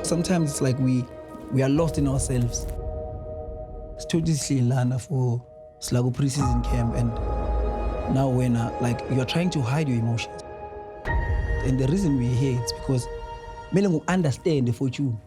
Sometimes it's like we are lost in ourselves. Studiously learn for Slago pre-season camp, and now when like you are trying to hide your emotions. And the reason we're here is because we understand the fortune.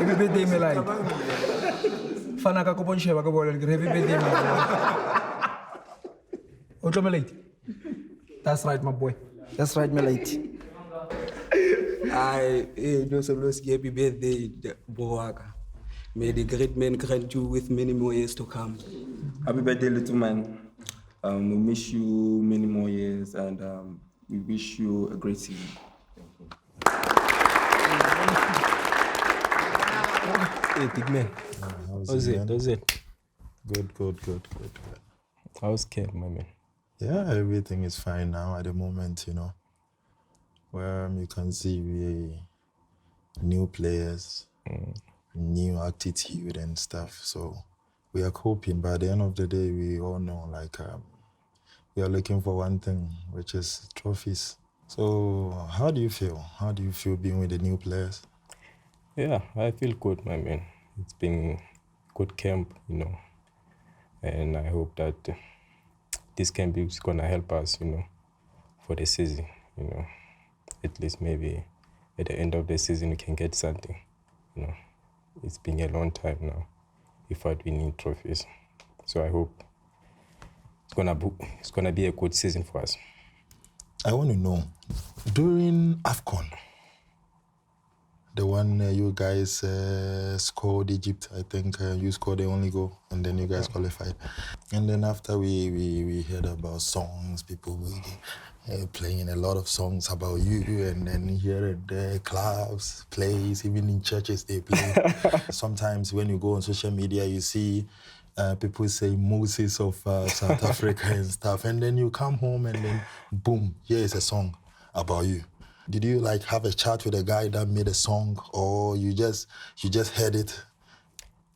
Happy birthday, my light. Fana ka kopon sheba ka bola happy birthday, my light. That's right, my boy. That's right, my light. Happy birthday, Boaka. May the great man grant you with many more years to come. Happy birthday, little man. We wish you many more years and we wish you a great season. Hey, big man. How's it? How's it? Good. How's camp, my man? Yeah, everything is fine now at the moment, you know. Where you can see we new players, new attitude and stuff. So we are coping. By the end of the day, we all know we are looking for one thing, which is trophies. So how do you feel? How do you feel being with the new players? Yeah, I feel good, my man. It's been good camp, you know, and I hope that this camp is gonna help us, you know, for the season, you know. At least maybe at the end of the season we can get something, you know. It's been a long time now without winning trophies, so I hope it's gonna be a good season for us. I want to know, during AFCON, the one you guys scored Egypt, I think you scored the only goal, and then you guys qualified. And then after we heard about songs, people playing a lot of songs about you, and then here and there, clubs, plays, even in churches they play. Sometimes when you go on social media, you see people say Moses of South Africa and stuff, and then you come home and then boom, here is a song about you. Did you have a chat with a guy that made a song, or you just heard it?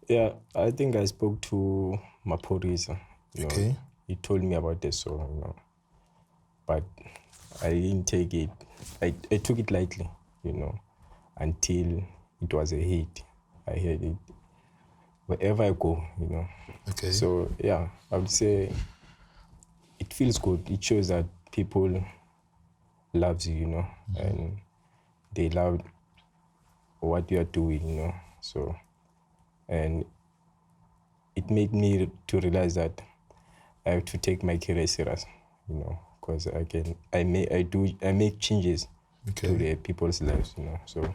Yeah, I think I spoke to Preseason. Okay. Know, he told me about the song, you know, but I didn't take it. I took it lightly, you know, until it was a hit. I heard it wherever I go, you know. Okay. So yeah, I would say it feels good. It shows that people loves you know, and they love what you are doing, you know. So, and it made me to realize that I have to take my career serious, you know, because I make changes to the people's lives, you know. So,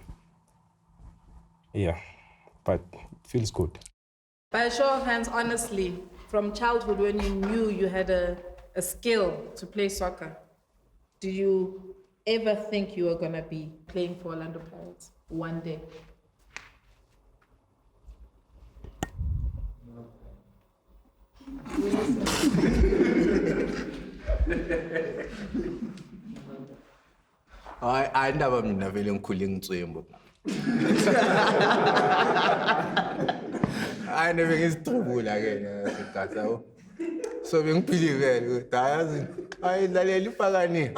yeah, but it feels good. By a show of hands, honestly, from childhood when you knew you had a skill to play soccer, do you ever think you were going to be playing for Orlando Pirates one day? I never vele ngikhule ngicwembu. I never ngizidribula ke ngesikhathi. So bengiphilivele ukuthi ayazi ayidlalela ifakani.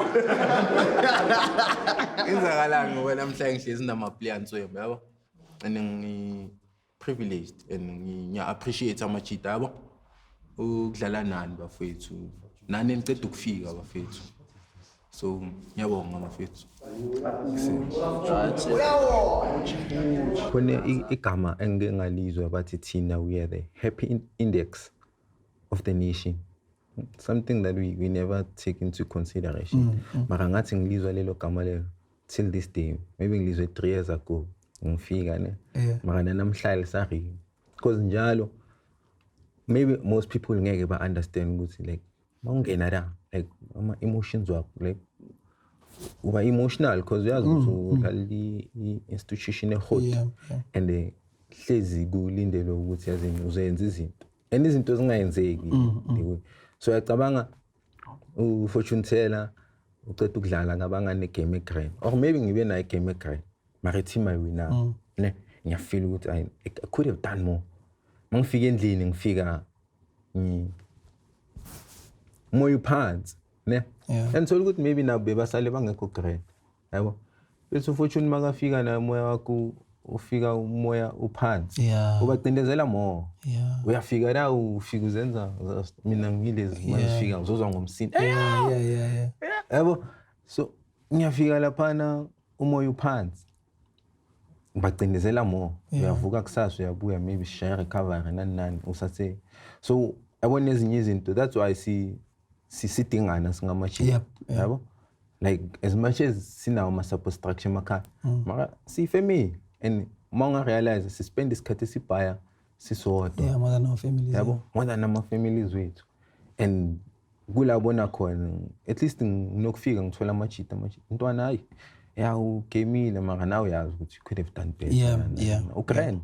Inzakalani ngoba namhlanje ngihlezi ndamaplayer ntswembu yabo. And ngi privileged and ngiya appreciate amachita yabo. Ukudlala nani bafethu. Nani niceda ukufika bafethu. So ngiyabonga bafethu. Khona igama engingalizwa bathi thina we are the happy index of the nation. Something that we never take into consideration. Mara ngathi ngilizwa lelo gama lelo till this day. Maybe ngilizwe 3 years ago. Ngifika ne. Mara namhlanje lisari. Because njalo maybe most people ngeke ba understand ukuthi like mawungena la like ama emotions wakho like uba emotional because uyazi ukuthi udlala institution ehot and hlezi kulindele ukuthi yazini uzenza izinto and izinto zingayenzeki so yacabanga ufortune teller uqeda ukudlala ngabangane game egreen or maybe ngibe na game egreen mara team I win now ne ngiyafeel ukuthi I could have done more mangifika endlini ngifika moyo phansi ne and so ukuthi maybe na bebasale bangekho green yabo bese fortune makafika na moya wakho ufika umoya uphansi ubacindezela more uyafika la ufika uzenza mina ngilezi manje uzozwa ngomsini yabo so ngiyafika lapha na umoya uphansi bacindezela more. Uyavuka kusasa uyabuya maybe share recovery nani usathe. So yabona ezinye izinto, that's why sidingana singamachita. Yabo? Like as much as sinawo ama-support structure emakhaya, mara siyifamily and uma realize spend isikhathi sibhaya sisodwa. Yeah, more than our families. Yabo? More than ama-families wethu. And kulabona khona at least nginokufika ngithola amachita intwana hayi ugamile mara now uyazi ukuthi you could have done better. Yeah. Ukraine.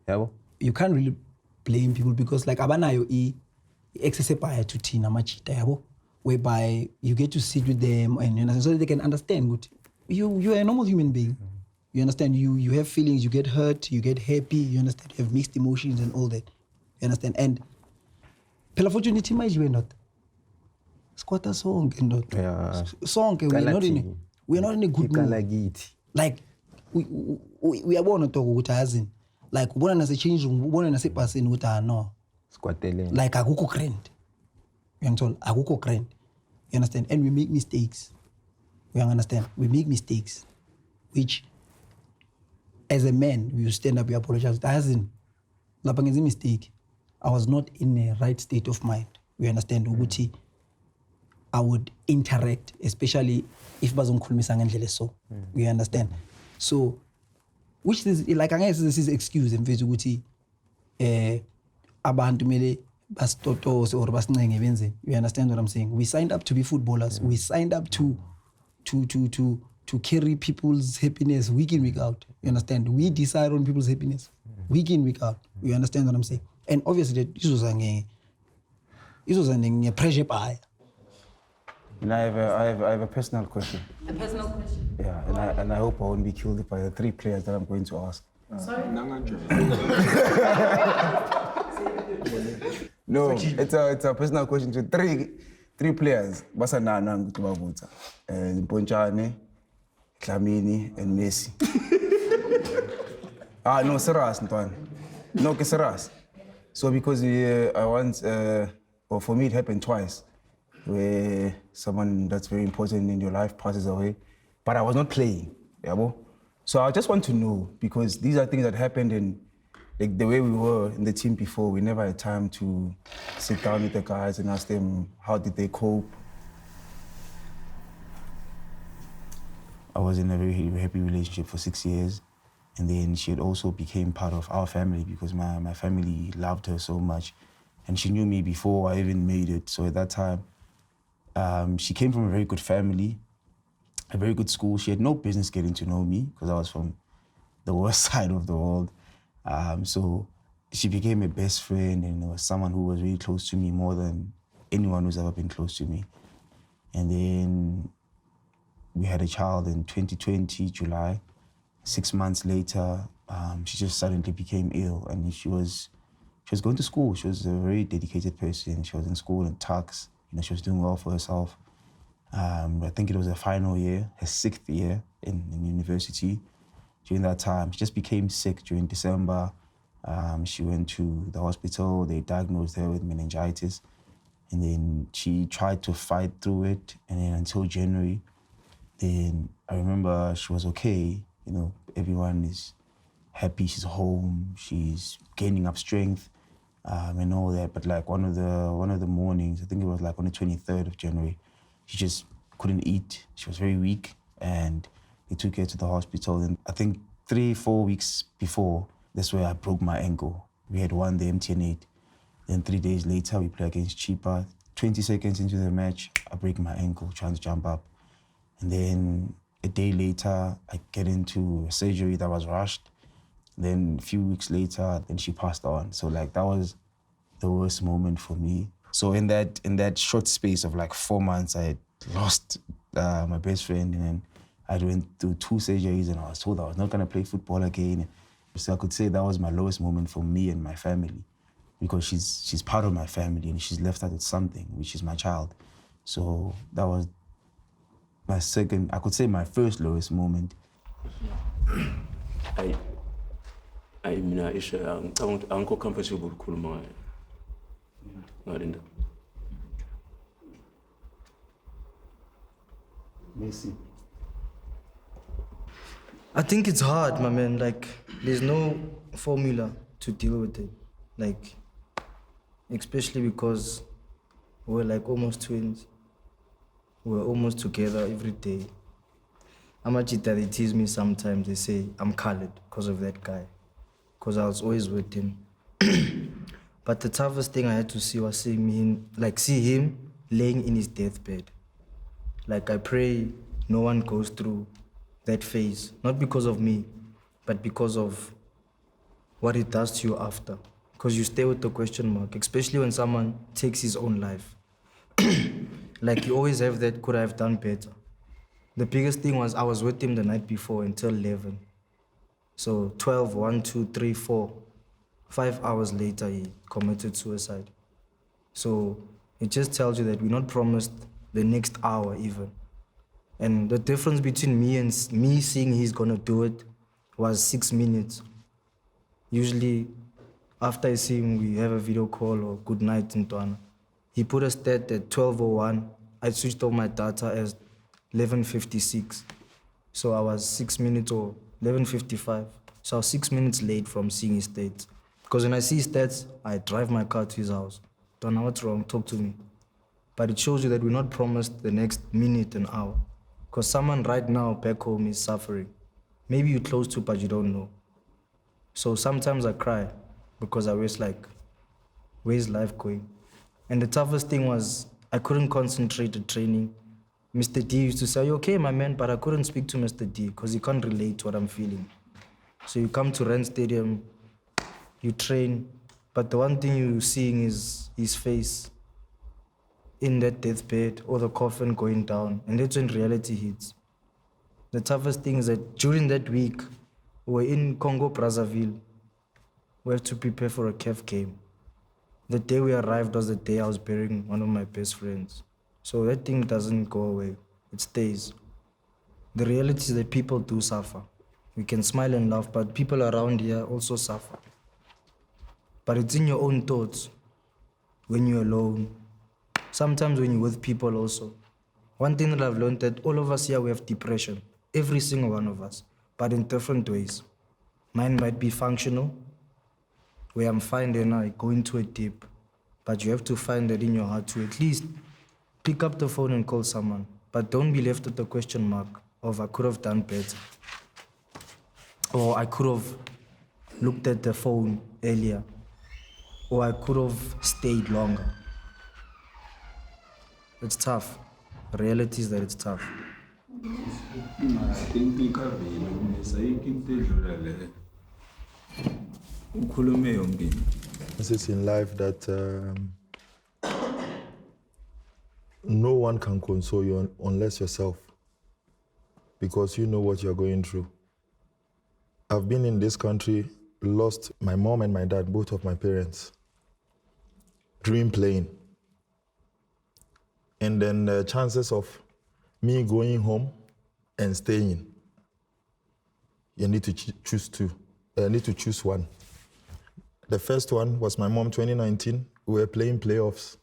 Yabo? You can't really blame people because like abanayo i-access ebhaya to thina amachita yabo, whereby you get to sit with them and you understand, so that they can understand what you are a normal human being. You understand, you have feelings, you get hurt, you get happy, you understand, you have mixed emotions and all that. You understand? And phela futhi nithi manje we not squatter sonke not sonke we're not in a good mood. Like we are born to ukuthi azini like ubona nase change ubona nase passing ukuthi no squatteleng like akukho grand. You understand? Akukho grand. You understand? And we make mistakes. You understand? We make mistakes which as a man we will stand up, we apologize. Azini lapha ngenza mistake. I was not in a right state of mind. You understand? Ukuthi I would interact, especially if bazongikhulumisa ngendlela so. You understand? So, which is like I guess this is excuse mfethu ukuthi abantu mele basitotose or basincenge benzeni. You understand what I'm saying? We signed up to be footballers. We signed up to carry people's happiness week in, week out. You understand? We decide on people's happiness week in, week out. You understand what I'm saying? And obviously, this was a pressure buy. And I have a personal question. A personal question? Yeah, and I hope I won't be killed by the 3 players that I'm going to ask. Sorry? No, it's a personal question to 3 players. Basa nana ngikubavuta. Mponchane, Dlamini, and Messi. No, serious, Ntwana. No, serious. So because I once, or for me it happened twice, where someone that's very important in your life passes away, but I was not playing, yabo? So I just want to know, because these are things that happened in, like the way we were in the team before, we never had time to sit down with the guys and ask them how did they cope. I was in a very happy relationship for 6 years. And then she had also became part of our family because my family loved her so much. And she knew me before I even made it. So at that time, she came from a very good family, a very good school. She had no business getting to know me because I was from the worst side of the world. So she became a best friend and was someone who was really close to me more than anyone who's ever been close to me. And then we had a child in 2020, July. 6 months later, she just suddenly became ill, and she was going to school. She was a very dedicated person. She was in school in Tux. She was doing well for herself. I think it was her final year, her 6th year in university. During that time, she just became sick during December. She went to the hospital. They diagnosed her with meningitis, and then she tried to fight through it. And then until January, then I remember she was okay. Everyone is happy she's home, she's gaining up strength, and all that. But like one of the mornings, I think it was like on the 23rd of January, she just couldn't eat. She was very weak, and they took her to the hospital. And I think 3-4 weeks before, that's where I broke my ankle. We had won the MTN 8. Then 3 days later, we play against Chipa. 20 seconds into the match, I break my ankle trying to jump up. And then a day later, I get into a surgery that was rushed. Then a few weeks later, then she passed on. So like that was the worst moment for me. So in that short space of like 4 months, I had lost my best friend, and then I went through 2 surgeries, and I was told I was not gonna play football again. So I could say that was my lowest moment for me and my family, because she's part of my family and she's left out with something, which is my child. So that was my second, I could say my first lowest moment. Mina isho angikho comfortable ukukhuluma ngalinda. Messi. I think it's hard, my man. Like, there's no formula to deal with it. Like, especially because we're like almost twins. We're almost together every day. Amachita, they tease me sometimes. They say I'm colored because of that guy, because I was always with him. But the toughest thing I had to see was see him laying in his deathbed. Like, I pray no one goes through that phase, not because of me, but because of what it does to you after. Because you stay with the question mark, especially when someone takes his own life. Like, you always have that, could I have done better? The biggest thing was I was with him the night before until 11. So 12, 1, 2, 3, 4. 5 hours later, he committed suicide. So it just tells you that we're not promised the next hour even. And the difference between me and me seeing he's gonna do it was 6 minutes. Usually, after I see him, we have a video call or good night in Tuana. He put a stat at 12:01. I switched off my data as 11:56. So I was 6 minutes or 11:55. So I was 6 minutes late from seeing his stats. Because when I see his stats, I drive my car to his house. Don't know what's wrong, talk to me. But it shows you that we're not promised the next minute and hour. Because someone right now back home is suffering. Maybe you're close to, but you don't know. So sometimes I cry because I was like, where's life going? And the toughest thing was I couldn't concentrate at training. Mr. D used to say, "Are you okay, my man?" But I couldn't speak to Mr. D because he can't relate to what I'm feeling. So you come to Rand Stadium, you train, but the one thing you're seeing is his face in that deathbed or the coffin going down, and that's when reality hits. The toughest thing is that during that week, we're in Congo, Brazzaville. We have to prepare for a CAF game. The day we arrived was the day I was burying one of my best friends. So that thing doesn't go away, it stays. The reality is that people do suffer. We can smile and laugh, but people around here also suffer. But it's in your own thoughts, when you're alone, sometimes when you're with people also. One thing that I've learned that all of us here, we have depression, every single one of us, but in different ways. Mine might be functional, where I'm fine and I go into it deep, but you have to find that in your heart to at least pick up the phone and call someone, but don't be left with the question mark of I could have done better, or I could have looked at the phone earlier, or I could have stayed longer. It's tough. The reality is that it's tough. This is in life that no one can console you unless yourself, because you know what you're going through. I've been in this country, lost my mom and my dad, both of my parents, during playing. And then the chances of me going home and staying, you need to choose two. I need to choose one. The first one was my mom, 2019. We were playing playoffs.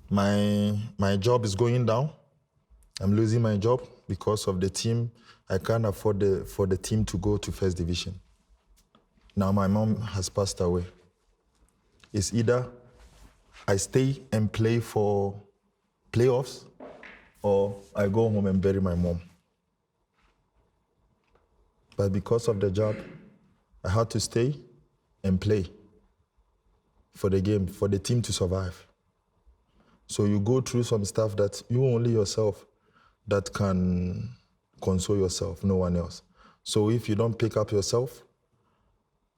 My job is going down. I'm losing my job because of the team. I can't afford for the team to go to first division. Now my mom has passed away. It's either I stay and play for playoffs or I go home and bury my mom. But because of the job, I had to stay and play for the game, for the team to survive. So you go through some stuff that you only yourself that can console yourself, no one else. So if you don't pick up yourself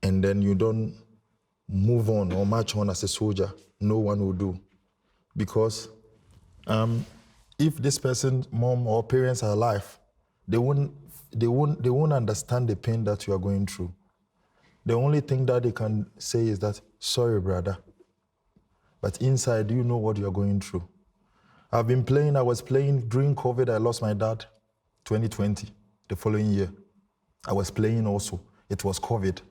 and then you don't move on or march on as a soldier, no one will do. Because if this person's mom or parents are alive, they won't understand the pain that you are going through. The only thing that they can say is that, sorry, brother. But inside, you know what you're going through. I was playing during COVID. I lost my dad, 2020, the following year. I was playing also. It was COVID.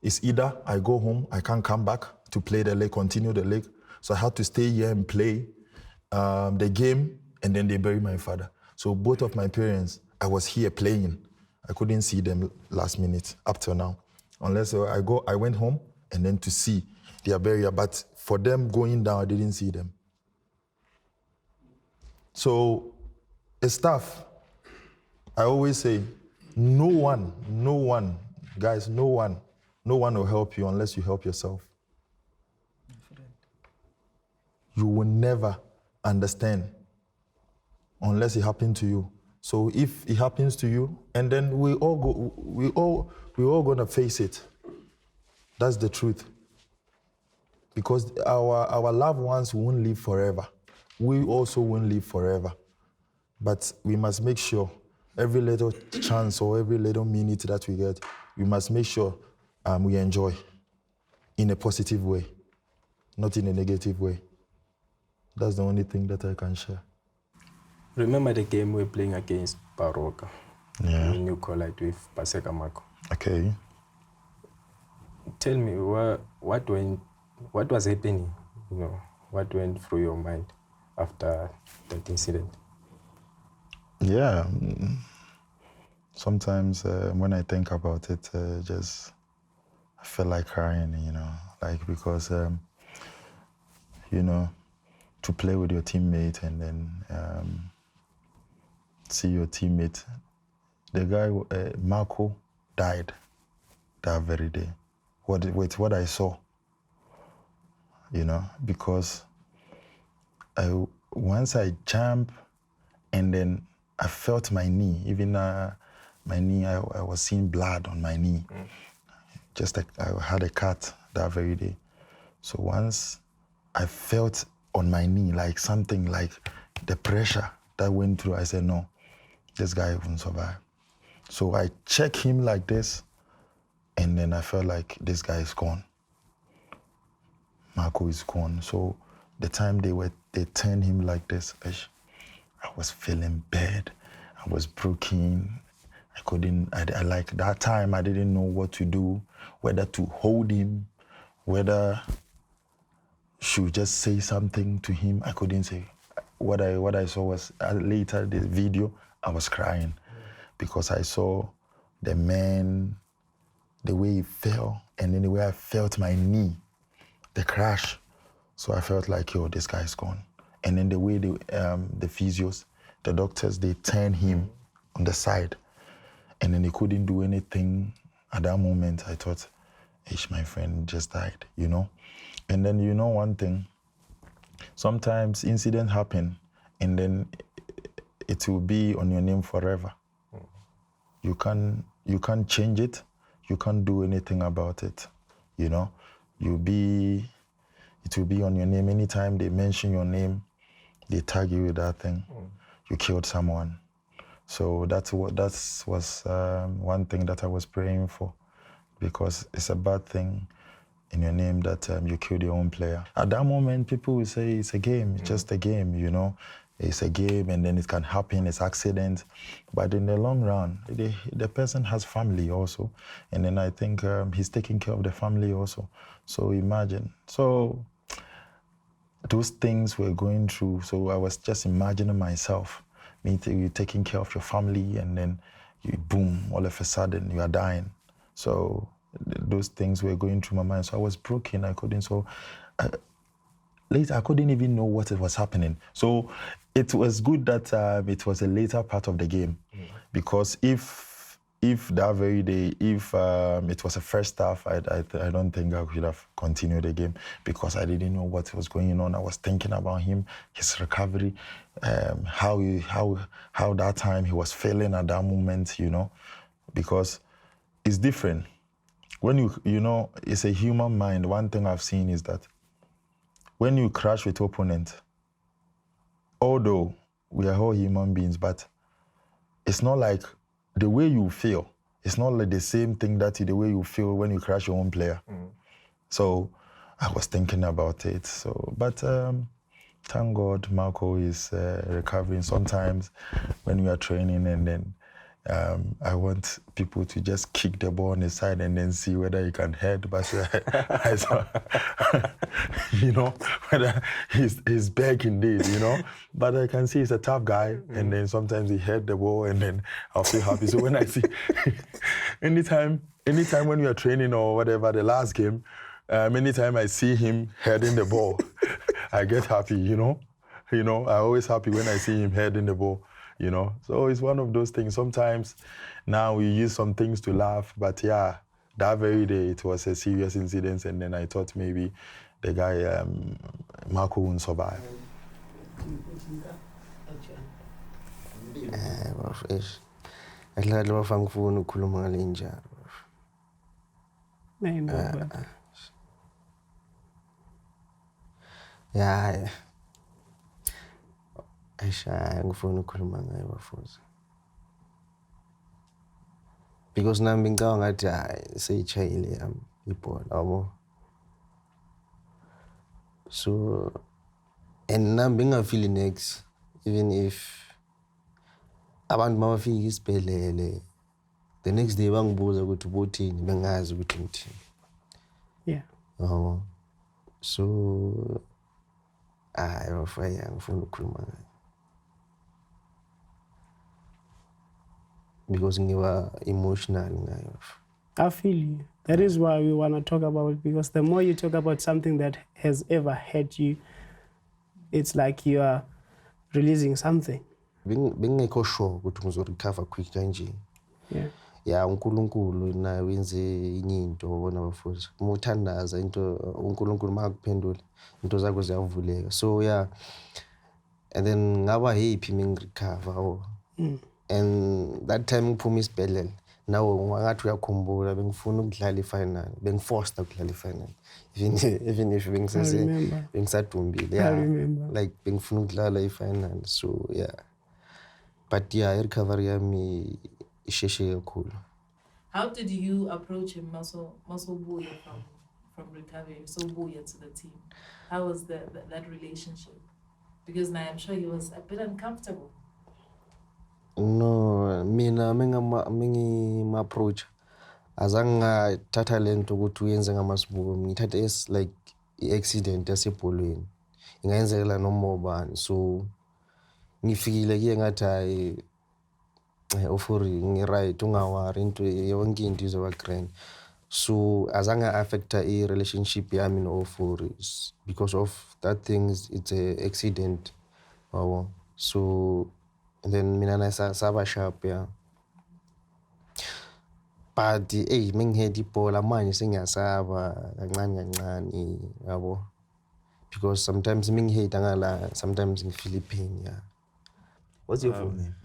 It's either I go home, I can't come back to play the league, continue the league. So I had to stay here and play the game, and then they bury my father. So both of my parents, I was here playing. I couldn't see them last minute up till now. Unless I went home and then to see their barrier. But for them going down, I didn't see them. So it's tough. I always say, no one, guys, no one will help you unless you help yourself. You will never understand unless it happened to you. So if it happens to you, and then we all gonna face it. That's the truth. Because our loved ones won't live forever. We also won't live forever. But we must make sure every little chance or every little minute that we get, we must make sure we enjoy in a positive way, not in a negative way. That's the only thing that I can share. Remember the game we were playing against Baroka? Yeah. When you collide with Paseka Mako. Okay. Tell me, what was happening? You know, what went through your mind after that incident? Yeah. Sometimes when I think about it, I feel like crying, you know, like because, you know, to play with your teammate and then see your teammate. The guy, Marco, died that very day. What I saw, you know, because once I jumped and then I felt my knee, even my knee, I was seeing blood on my knee. Just like I had a cut that very day. So once I felt on my knee, like something like the pressure that went through, I said, no, this guy won't survive. So I checked him like this, and then I felt like this guy is gone. Marco is gone. So the time they turned him like this, I was feeling bad. I was broken. I like that time I didn't know what to do, whether to hold him, whether should just say something to him. I couldn't say. What I saw was later the video, I was crying because I saw the man, the way he fell, and then the way I felt my knee, the crash. So I felt like, yo, this guy's gone. And then the way the physios, the doctors, they turned him on the side, and then they couldn't do anything. At that moment, I thought, my friend just died, you know? And then you know one thing, sometimes incidents happen and then it will be on your name forever. You can't change it, you can't do anything about it, you know? It will be on your name. Anytime they mention your name, they tag you with that thing. You killed someone. So that was one thing that I was praying for, because it's a bad thing in your name that you killed your own player. At that moment, people will say it's a game, it's just a game, you know? It's a game and then it can happen, it's accident. But in the long run, the person has family also. And then I think he's taking care of the family also. So imagine. So those things we're going through, so I was just imagining myself, you taking care of your family and then you boom, all of a sudden you are dying. So those things were going through my mind. So I was broken, later I couldn't even know what was happening. So it was good that it was a later part of the game, because if that very day, if it was a first half, I don't think I could have continued the game, because I didn't know what was going on. I was thinking about him, his recovery, how that time he was feeling at that moment, you know, because it's different. When you know, it's a human mind. One thing I've seen is that when you crash with opponent, although we are all human beings, but it's not like the way you feel. It's not like the same thing that the way you feel when you crash your own player. So I was thinking about it. So, but thank God Marco is recovering. Sometimes when we are training and then I want people to just kick the ball on the side and then see whether he can head. But I saw, you know, whether he's big indeed, you know. But I can see he's a tough guy, and then sometimes he head the ball, and then I'll feel happy. So when I see, anytime when we are training or whatever, the last game, anytime I see him heading the ball, I get happy, you know. I'm always happy when I see him heading the ball. So it's one of those things. Sometimes now we use some things to laugh, but yeah, that very day it was a serious incident, and then I thought maybe the guy, Marco, won't survive. Yeah. Ngifuna ukukhuluma ngaye bafuthi because nami ngicabanga ngathi hayi seyitshayile yami ibhola yabo, so and nami ngingafili next even if abantu mabafika isibhedlele the next day bangibuza ukuthi ubuthini bengazi ukuthi ngithini. So hayi bafaya ngifuna ukukhuluma ngaye because ngiba emotional ngayo. I feel you. That is why we want to talk about it, because the more you talk about something that has ever hurt you, it's like you are releasing something. Bengekho sure ukuthi ngizorecover quick kanje. Ya uNkulunkulu naye wenze inye into wona bafuthi. Uma uthandaza into uNkulunkulu makuphendula into zakho ziyavuleka. So yeah, and then ngaba happy mengirecover. And that time ngiphuma isibhedlela nawo ngathi uyakhumbula bengifuna ukudlala ifinal, bengiforced ukudlala ifinal even if bengisadumbile. Yeah, like bengifuna ukudlala ifinal. So yeah, but yeah, recovery yami isheshe kakhulu. How did you approach him, Masobuya, from recovery, Sobuya to the team? How was that relationship? Because now I'm sure he was a bit uncomfortable. No, mina approach azange ngathatha lento ukuthi uyenze ngaMasibuko, ngithatha as like i-accident yasebholweni ingayenzekela noma ubani. So ngifikile kuye ngathi hayi ofuri ngi-right, ungawari into yonke into izoba grand. So azange affecta i-relationship yami no-ofuri because of that thing. It's a accident. So and then mina nasaba sharp, yeah. But mengihedi ibhola manje sengiyasaba kancane yabo, because sometimes mengihedi ngala, sometimes ngifeel pain, yeah. What's your full name?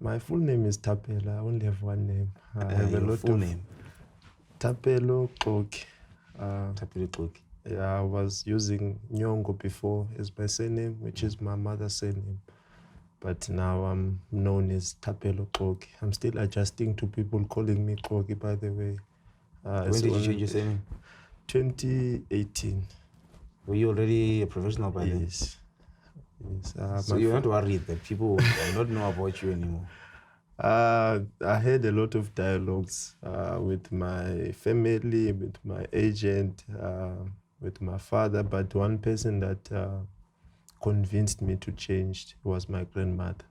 My full name is Tapelo. I only have one name. I have a lot full of name. Tapelo Koki. Tapelo Koki. Yeah, I was using Nyongo before as my surname, which is my mother's surname. But now I'm known as Tapelo Koki. I'm still adjusting to people calling me Koki, by the way. When did you change your surname? 2018. Were you already a professional by then? Yes. So you're not worried that people will not know about you anymore? I had a lot of dialogues with my family, with my agent, with my father, but one person that convinced me to change was my grandmother.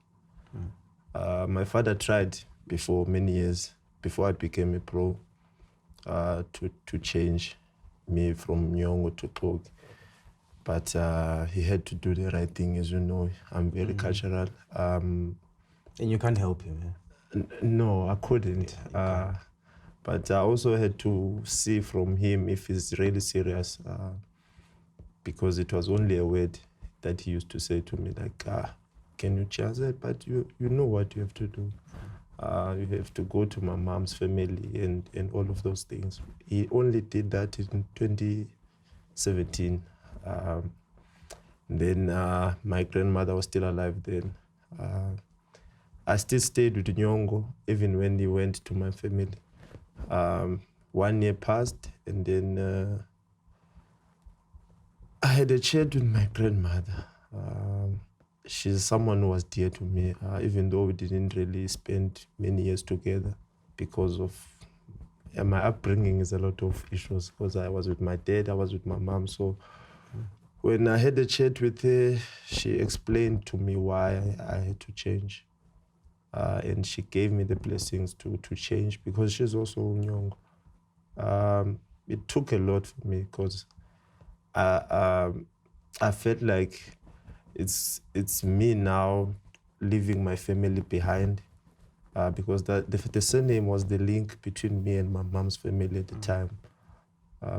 My father tried before many years, before I became a pro, to change me from Nyongo to Kogi. But he had to do the right thing, as you know. I'm very cultural. And you can't help him, yeah? No, I couldn't. But I also had to see from him if he's really serious, because it was only a word that he used to say to me, like, can you change it? But you know what you have to do. You have to go to my mom's family and all of those things. He only did that in 2017. Then my grandmother was still alive then. I still stayed with Nyongo even when he went to my family. 1 year passed, and then I had a chat with my grandmother. she's someone who was dear to me, even though we didn't really spend many years together because of my upbringing is a lot of issues, because I was with my dad, I was with my mom. So when I had a chat with her, she explained to me why I had to change. And she gave me the blessings to change, because she's also young. It took a lot for me, because I felt like it's me now leaving my family behind, because the surname was the link between me and my mom's family at the time,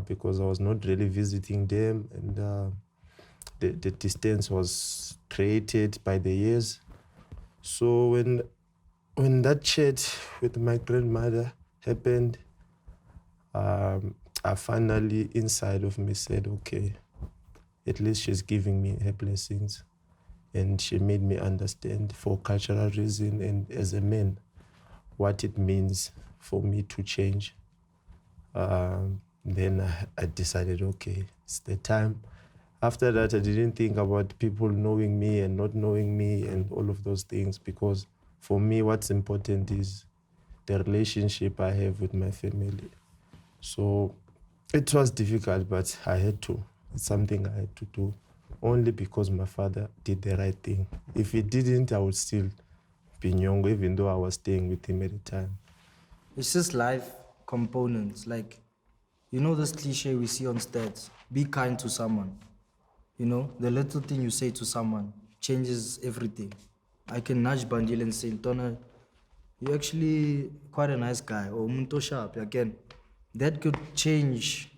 because I was not really visiting them, and the distance was created by the years. So when that chat with my grandmother happened, I finally, inside of me, said, okay, at least she's giving me her blessings. And she made me understand, for cultural reason and as a man, what it means for me to change. Then I decided, okay, it's the time. After that, I didn't think about people knowing me and not knowing me and all of those things, because for me, what's important is the relationship I have with my family. So it was difficult, but I had to. It's something I had to do, only because my father did the right thing. If he didn't, I would still be young, even though I was staying with him at the time. It's just life components. Like, you know this cliche we see on stats, be kind to someone. You know, the little thing you say to someone changes everything. I can nudge Bandil and say, Donna, you're actually quite a nice guy, or Munto sharp, again. That could change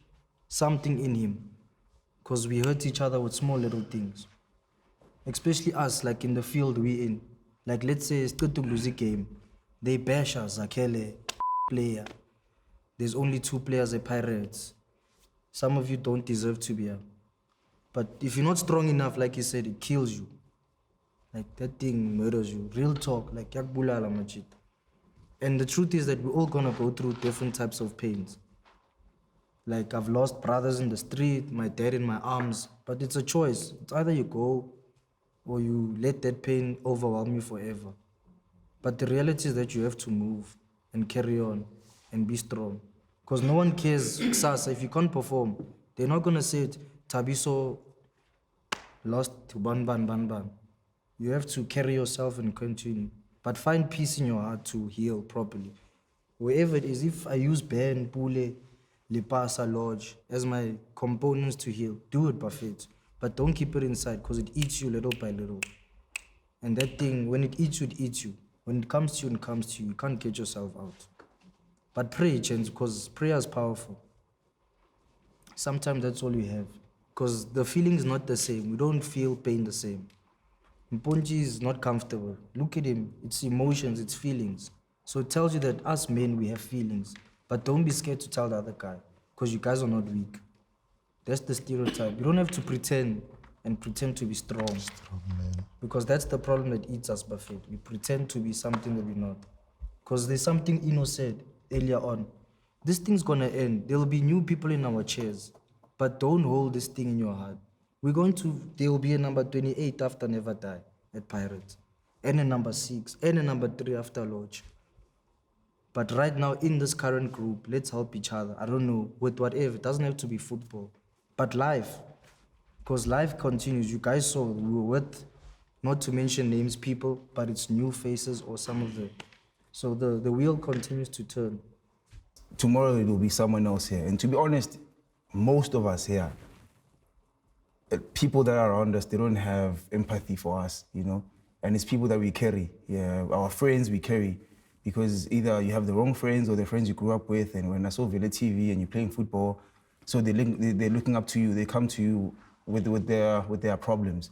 something in him, because we hurt each other with small little things. Especially us, like in the field we in. Like, let's say it's good to lose a game. They bash us, Akele, player. There's only 2 players at Pirates. Some of you don't deserve to be here. But if you're not strong enough, like you said, it kills you. Like, that thing murders you. Real talk, like, yakbulala majid. And the truth is that we're all gonna go through different types of pains. Like, I've lost brothers in the street, my dad in my arms, but it's a choice. It's either you go or you let that pain overwhelm you forever. But the reality is that you have to move and carry on and be strong. Because no one cares, Sasa, if you can't perform, they're not gonna say it, Tabiso lost to ban. You have to carry yourself and continue. But find peace in your heart to heal properly. Wherever it is, if I use Ben, Pule, Lipasa, Lodge as my components to heal, do it, Buffett. But don't keep it inside, because it eats you little by little. And that thing, when it eats you, it eats you. When it comes to you, it comes to you. You can't get yourself out. But pray, chance, because prayer is powerful. Sometimes that's all you have. Because the feeling is not the same. We don't feel pain the same. Mponji is not comfortable. Look at him. It's emotions, it's feelings. So it tells you that us men, we have feelings. But don't be scared to tell the other guy, because you guys are not weak. That's the stereotype. You don't have to pretend to be strong. Because that's the problem that eats us, Buffett. We pretend to be something that we're not. Because there's something Ino said earlier on. This thing's gonna end. There'll be new people in our chairs. But don't hold this thing in your heart. There will be a number 28 after Never Die at Pirates. And a number 6. And a number 3 after Lodge. But right now, in this current group, let's help each other. I don't know, with whatever. It doesn't have to be football. But life. Because life continues. You guys saw, we were with, not to mention names, people, but it's new faces or some of the... So the wheel continues to turn. Tomorrow it will be someone else here. And to be honest, most of us here, people that are around us, they don't have empathy for us, you know? And it's people that we carry. Yeah, our friends we carry. Because either you have the wrong friends or the friends you grew up with, and when I saw Villa TV and you're playing football, so they're looking up to you, they come to you with their problems.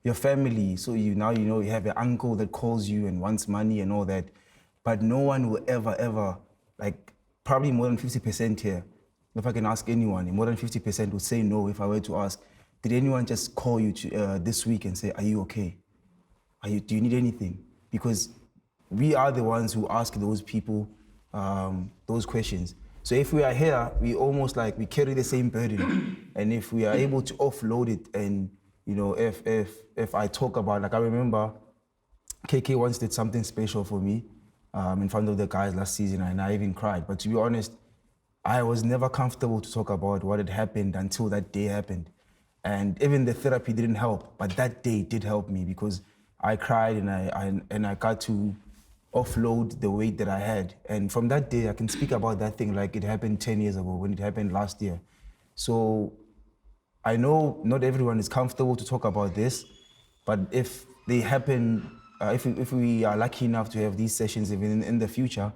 Your family, so you have an uncle that calls you and wants money and all that, but no one will ever, like probably more than 50% here, if I can ask anyone, more than 50% would say no if I were to ask, did anyone just call you this week and say, are you okay? Do you need anything? Because we are the ones who ask those people those questions. So if we are here, we almost like we carry the same burden. And if we are able to offload it and you know, if I talk about, like I remember KK once did something special for me in front of the guys last season, and I even cried. But to be honest, I was never comfortable to talk about what had happened until that day happened. And even the therapy didn't help, but that day did help me because I cried and I got to offload the weight that I had. And from that day, I can speak about that thing like it happened 10 years ago when it happened last year. So I know not everyone is comfortable to talk about this, but if they happen, if we are lucky enough to have these sessions even in the future,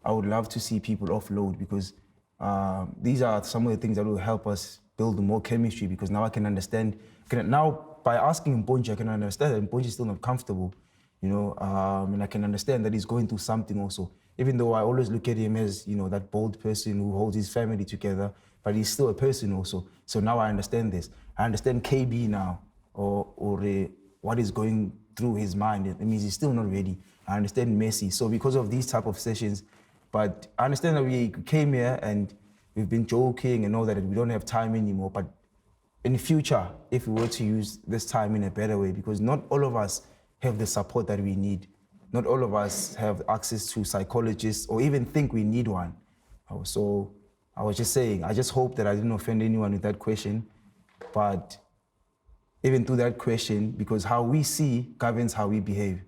I would love to see people offload because these are some of the things that will help us build more chemistry because now I can understand, now by asking Mponji, I can understand that Mponji is still not comfortable, you know, and I can understand that he's going through something also. Even though I always look at him as, you know, that bold person who holds his family together, but he's still a person also. So now I understand this. I understand KB now, or what is going through his mind. It means he's still not ready. I understand Messi. So because of these type of sessions, but I understand that we came here and we've been joking and all that, and we don't have time anymore. But in the future, if we were to use this time in a better way, because not all of us have the support that we need. Not all of us have access to psychologists or even think we need one. So I was just saying, I just hope that I didn't offend anyone with that question. But even through that question, because how we see governs how we behave.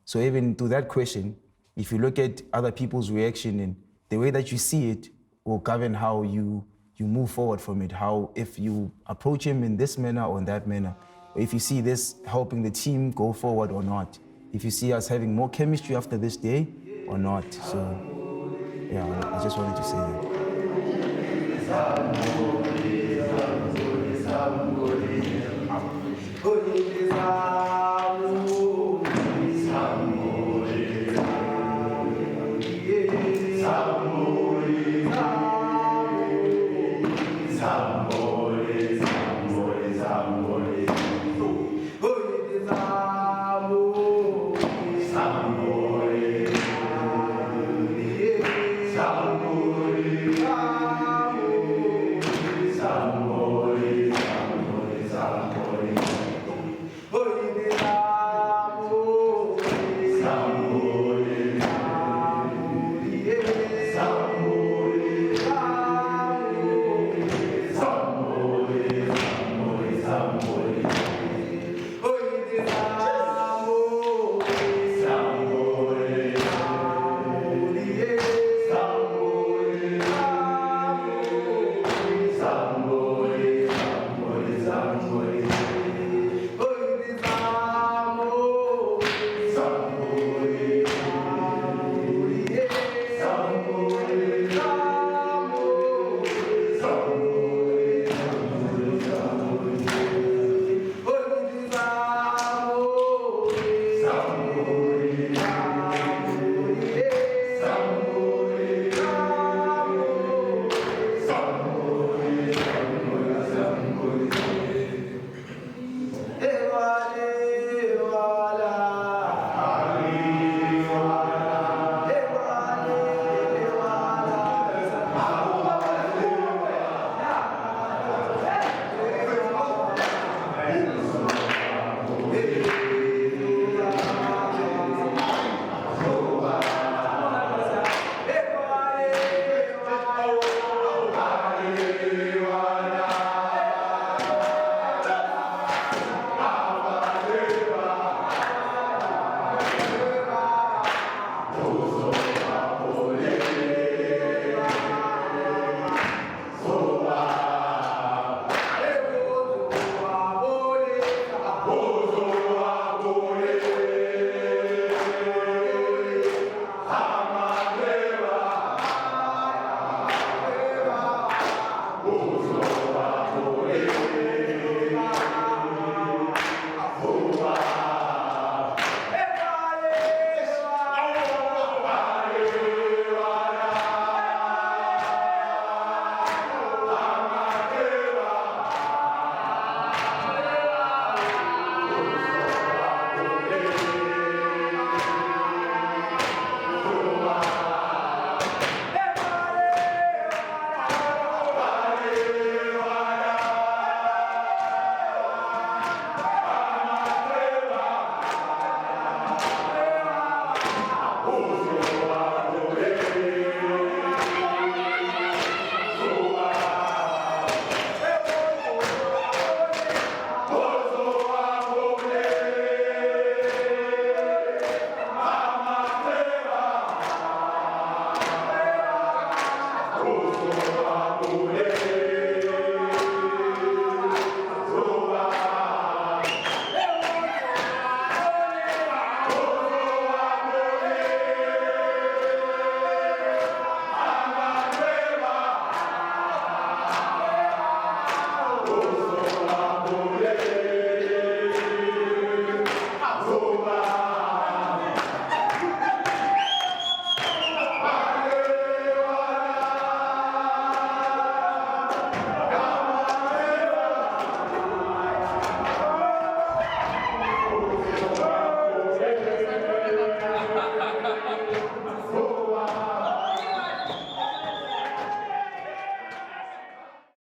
So even through that question, if you look at other people's reaction and the way that you see it will govern how you move forward from it, how if you approach him in this manner or in that manner, or if you see this helping the team go forward or not, if you see us having more chemistry after this day or not. So yeah, I just wanted to say that.